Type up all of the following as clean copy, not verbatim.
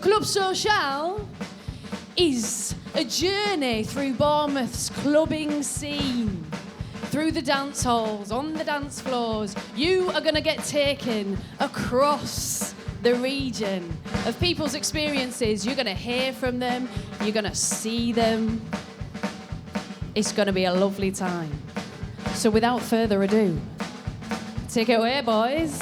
Club Social is a journey through Bournemouth's clubbing scene, through the dance halls, on the dance floors. You are going to get taken across the region of people's experiences. You're going to hear from them, you're going to see them. It's going to be a lovely time. So without further ado, take it away, boys.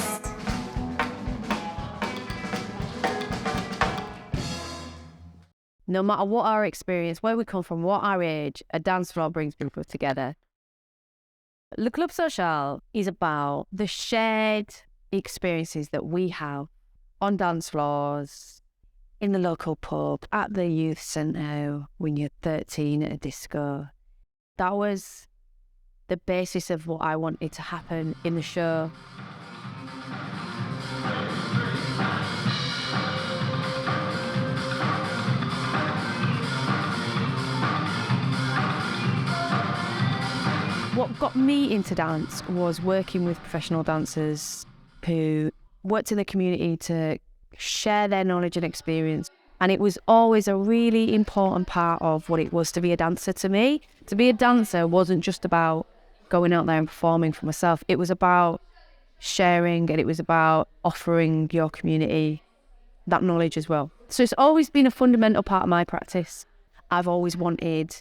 No matter what our experience, where we come from, what our age, a dance floor brings people together. Le Club Social is about the shared experiences that we have on dance floors, in the local pub, at the youth centre, when you're 13 at a disco. That was the basis of what I wanted to happen in the show. What got me into dance was working with professional dancers who worked in the community to share their knowledge and experience. And it was always a really important part of what it was to be a dancer to me. To be a dancer wasn't just about going out there and performing for myself. It was about sharing, and it was about offering your community that knowledge as well. So it's always been a fundamental part of my practice. I've always wanted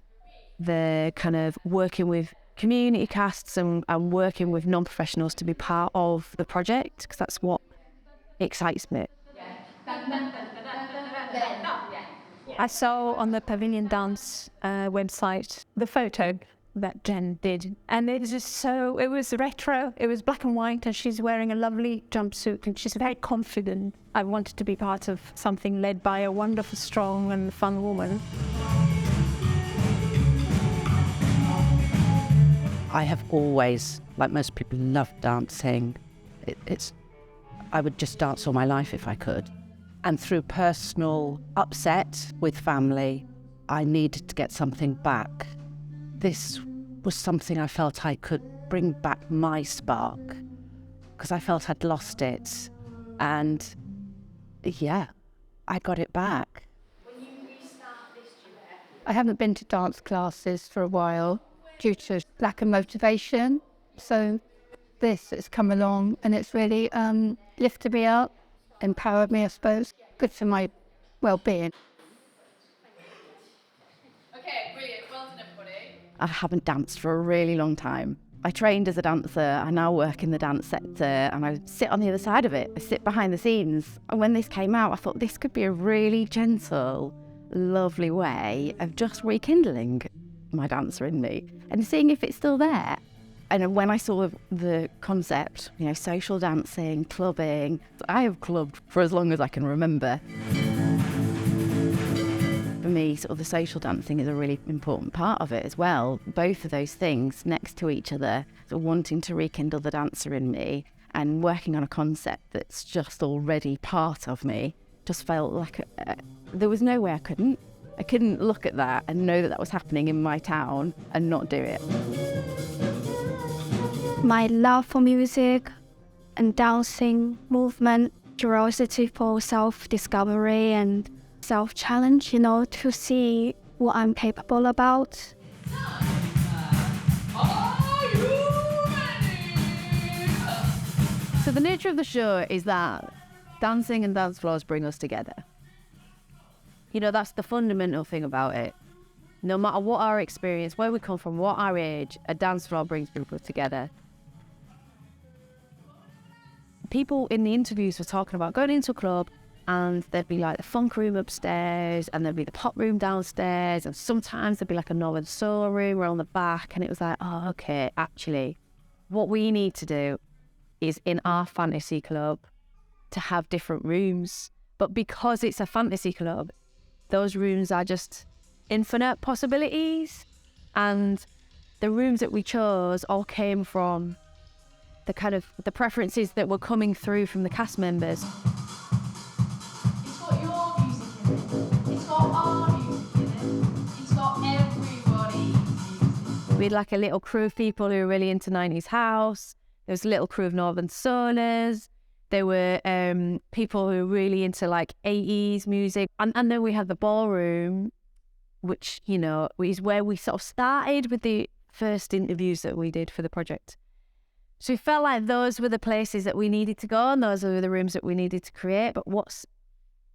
the kind of working with community casts and working with non-professionals to be part of the project, because that's what excites me. I saw on the Pavilion Dance website the photo that Jen did, and it was just so, it was retro, it was black and white, and she's wearing a lovely jumpsuit and she's very confident. I wanted to be part of something led by a wonderful, strong and fun woman. I have always, like most people, loved dancing. I would just dance all my life if I could. And through personal upset with family, I needed to get something back. This was something I felt I could bring back my spark, because I felt I'd lost it. And yeah, I got it back. When you restart this duet? I haven't been to dance classes for a while due to lack of motivation. So this has come along and it's really lifted me up, empowered me, I suppose. Good for my well-being. Okay, brilliant. Well done, everybody. I haven't danced for a really long time. I trained as a dancer, I now work in the dance sector, and I sit on the other side of it. I sit behind the scenes. And when this came out, I thought this could be a really gentle, lovely way of just rekindling my dancer in me and seeing if it's still there. And when I saw the concept, social dancing, clubbing, I have clubbed for as long as I can remember. For me, sort of the social dancing is a really important part of it as well. Both of those things next to each other, so wanting to rekindle the dancer in me and working on a concept that's just already part of me, just felt like there was no way I couldn't look at that and know that was happening in my town and not do it. My love for music and dancing, movement, curiosity for self-discovery and self-challenge, to see what I'm capable about. So the nature of the show is that dancing and dance floors bring us together. That's the fundamental thing about it. No matter what our experience, where we come from, what our age, a dance floor brings people together. People in the interviews were talking about going into a club and there'd be like the funk room upstairs and there'd be the pop room downstairs, and sometimes there'd be like a Northern Soul room around the back, and it was like, oh, okay, actually, what we need to do is in our fantasy club to have different rooms. But because it's a fantasy club, those rooms are just infinite possibilities. And the rooms that we chose all came from the preferences that were coming through from the cast members. It's got your music in it. It's got our music in it. It's got everybody's music. We had like a little crew of people who were really into 90s house. There was a little crew of Northern Soulers. There were people who were really into like 80s music. And then we had the ballroom, which, you know, is where we sort of started with the first interviews that we did for the project. So we felt like those were the places that we needed to go and those were the rooms that we needed to create. But what's,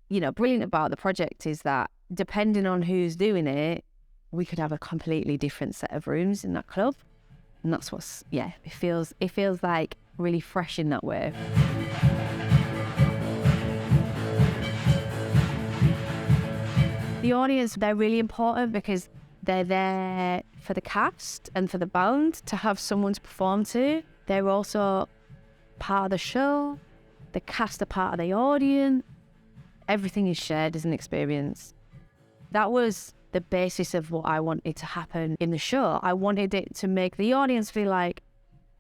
you know, brilliant about the project is that depending on who's doing it, we could have a completely different set of rooms in that club. And that's what's, yeah, it feels like really fresh in that way. The audience, they're really important because they're there for the cast and for the band to have someone to perform to. They're also part of the show. The cast are part of the audience. Everything is shared as an experience. That was the basis of what I wanted to happen in the show. I wanted it to make the audience feel like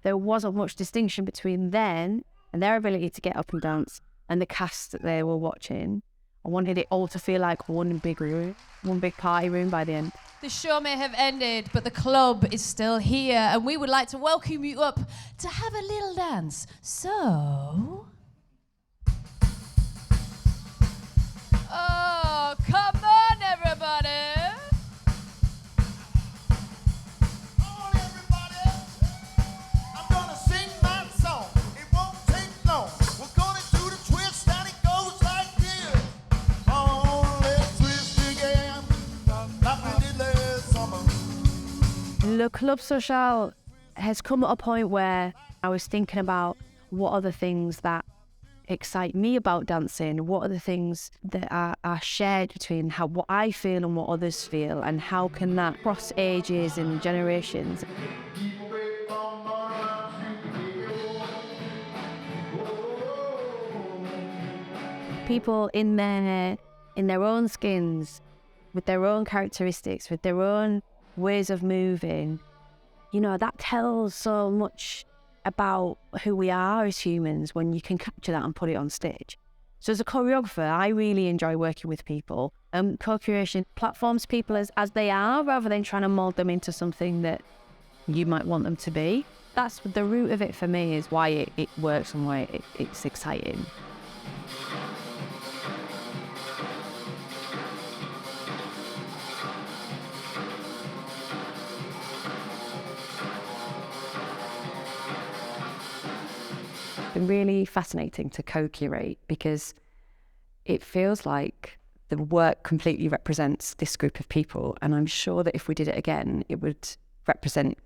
there wasn't much distinction between them and their ability to get up and dance and the cast that they were watching. I wanted it all to feel like one big room, one big party room by the end. The show may have ended, but the club is still here, and we would like to welcome you up to have a little dance. So... Oh, come on, everybody! Le Club Social has come at a point where I was thinking about what are the things that excite me about dancing, what are the things that are shared between what I feel and what others feel, and how can that cross ages and generations. People in their own skins, with their own characteristics, with their own ways of moving, you know, that tells so much about who we are as humans when you can capture that and put it on stage. So as a choreographer, I really enjoy working with people. Co-creation platforms people as they are rather than trying to mold them into something that you might want them to be. That's the root of it for me, is why it works and why it's exciting. Been really fascinating to co-curate because it feels like the work completely represents this group of people, and I'm sure that if we did it again it would represent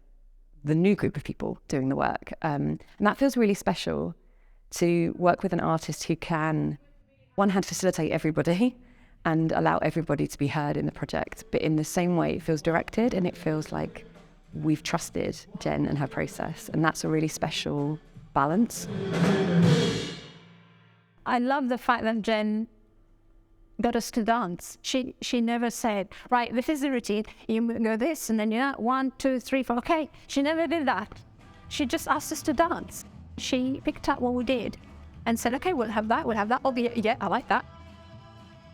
the new group of people doing the work, and that feels really special, to work with an artist who can, one hand, facilitate everybody and allow everybody to be heard in the project, but in the same way it feels directed and it feels like we've trusted Jen and her process, and that's a really special balance. I love the fact that Jen got us to dance. She never said, right, this is the routine, you go this and then you 1, 2, 3, 4. Okay, she never did that. She just asked us to dance. She picked up what we did and said, okay, we'll have that. Oh, yeah, I like that.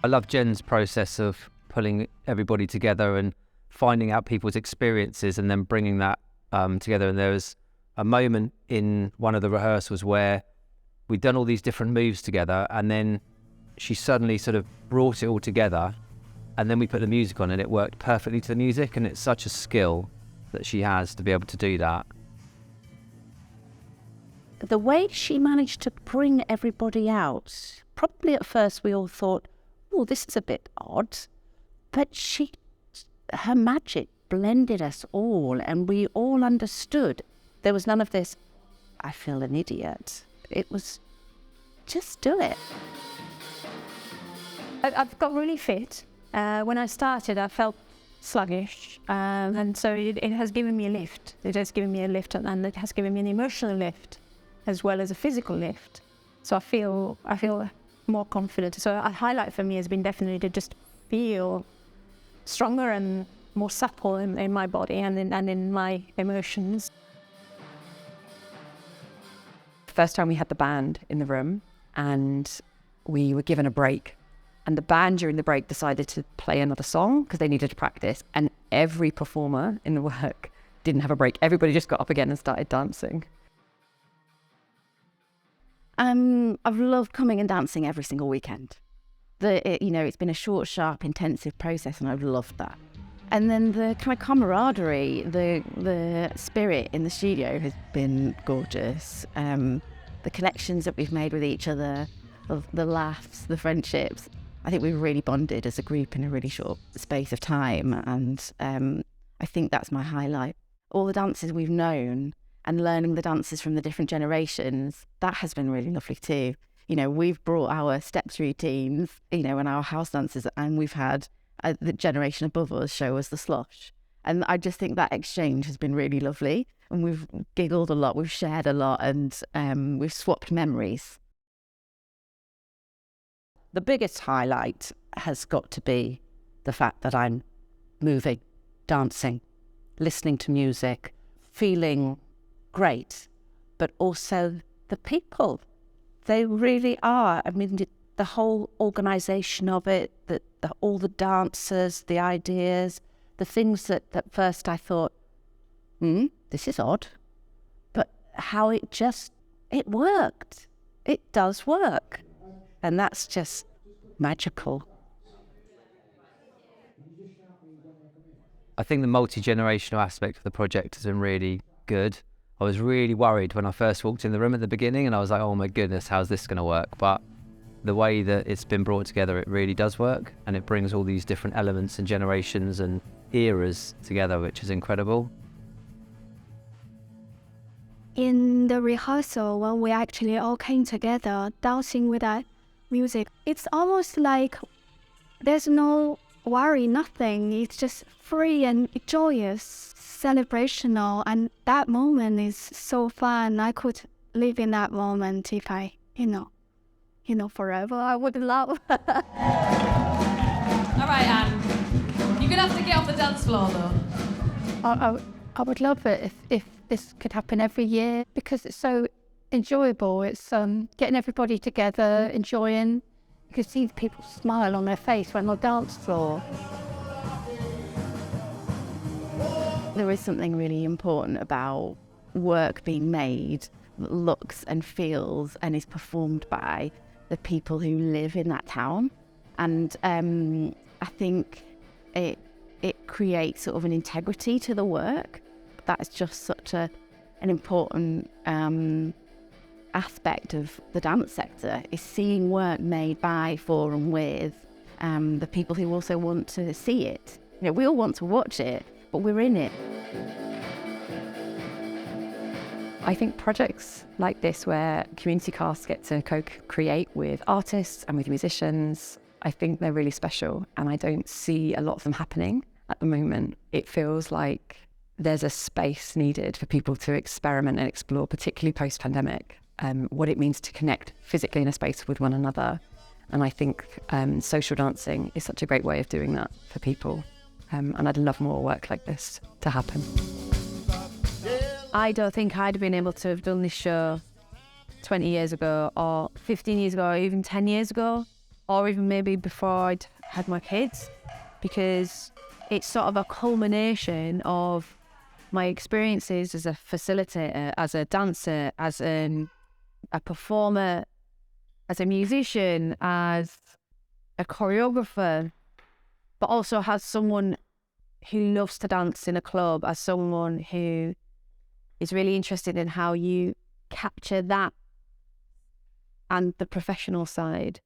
I love Jen's process of pulling everybody together and finding out people's experiences and then bringing that together. And there was a moment in one of the rehearsals where we'd done all these different moves together, and then she suddenly sort of brought it all together, and then we put the music on and it worked perfectly to the music, and it's such a skill that she has to be able to do that. The way she managed to bring everybody out, probably at first we all thought, oh, this is a bit odd, but her magic blended us all and we all understood. There was none of this, I feel an idiot. It was, just do it. I've got really fit. When I started, I felt sluggish, and so it has given me a lift. It has given me a lift, and it has given me an emotional lift, as well as a physical lift. So I feel more confident. So a highlight for me has been definitely to just feel stronger and more supple in my body and in my emotions. First time we had the band in the room and we were given a break, and the band during the break decided to play another song because they needed to practice, and every performer in the work didn't have a break. Everybody just got up again and started dancing. I've loved coming and dancing every single weekend. It's been a short, sharp, intensive process, and I've loved that. And then the kind of camaraderie, the spirit in the studio has been gorgeous. The connections that we've made with each other, the laughs, the friendships. I think we've really bonded as a group in a really short space of time, and I think that's my highlight. All the dancers we've known and learning the dances from the different generations, that has been really lovely too. We've brought our steps routines, and our house dances, and we've had the generation above us show us the slosh. And I just think that exchange has been really lovely, and we've giggled a lot, we've shared a lot, and we've swapped memories. The biggest highlight has got to be the fact that I'm moving, dancing, listening to music, feeling great, but also the people. They really are. I mean, the whole organisation of it, all the dancers, the ideas, the things that at first I thought, this is odd, but how it worked. It does work. And that's just magical. I think the multi-generational aspect of the project has been really good. I was really worried when I first walked in the room at the beginning, and I was like, oh my goodness, how's this going to work? But the way that it's been brought together, it really does work, and it brings all these different elements and generations and eras together, which is incredible. In the rehearsal, when we actually all came together, dancing with that music, it's almost like there's no worry, nothing. It's just free and joyous, celebrational, and that moment is so fun. I could live in that moment if I, forever. I would love. All right, Anne. You're going to have to get off the dance floor, though. I would love it if this could happen every year, because it's so enjoyable. It's getting everybody together, enjoying. You can see the people smile on their face when on the dance floor. There is something really important about work being made that looks and feels and is performed by the people who live in that town. And I think it creates sort of an integrity to the work. That's just such an important aspect of the dance sector, is seeing work made by, for and with the people who also want to see it. We all want to watch it, but we're in it. I think projects like this, where community casts get to co-create with artists and with musicians, I think they're really special, and I don't see a lot of them happening at the moment. It feels like there's a space needed for people to experiment and explore, particularly post-pandemic, what it means to connect physically in a space with one another. And I think social dancing is such a great way of doing that for people. And I'd love more work like this to happen. I don't think I'd have been able to have done this show 20 years ago, or 15 years ago, or even 10 years ago, or even maybe before I'd had my kids, because it's sort of a culmination of my experiences as a facilitator, as a dancer, as a performer, as a musician, as a choreographer, but also as someone who loves to dance in a club, as someone who is really interested in how you capture that and the professional side.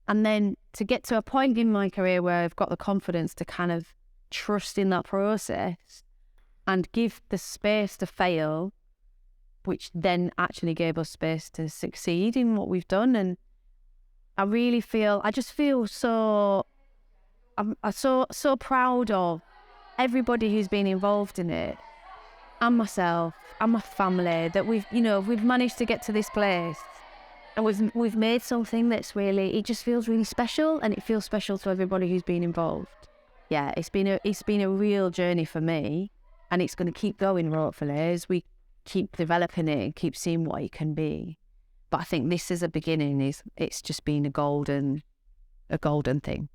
And then to get to a point in my career where I've got the confidence to kind of trust in that process and give the space to fail, which then actually gave us space to succeed in what we've done. And I just feel so proud of everybody who's been involved in it, and myself and my family, that we've managed to get to this place, and we've made something that's really, it just feels really special, and it feels special to everybody who's been involved. Yeah, it's been a real journey for me, and it's going to keep going, hopefully, as we keep developing it and keep seeing what it can be. But I think this as a beginning it's just been a golden thing.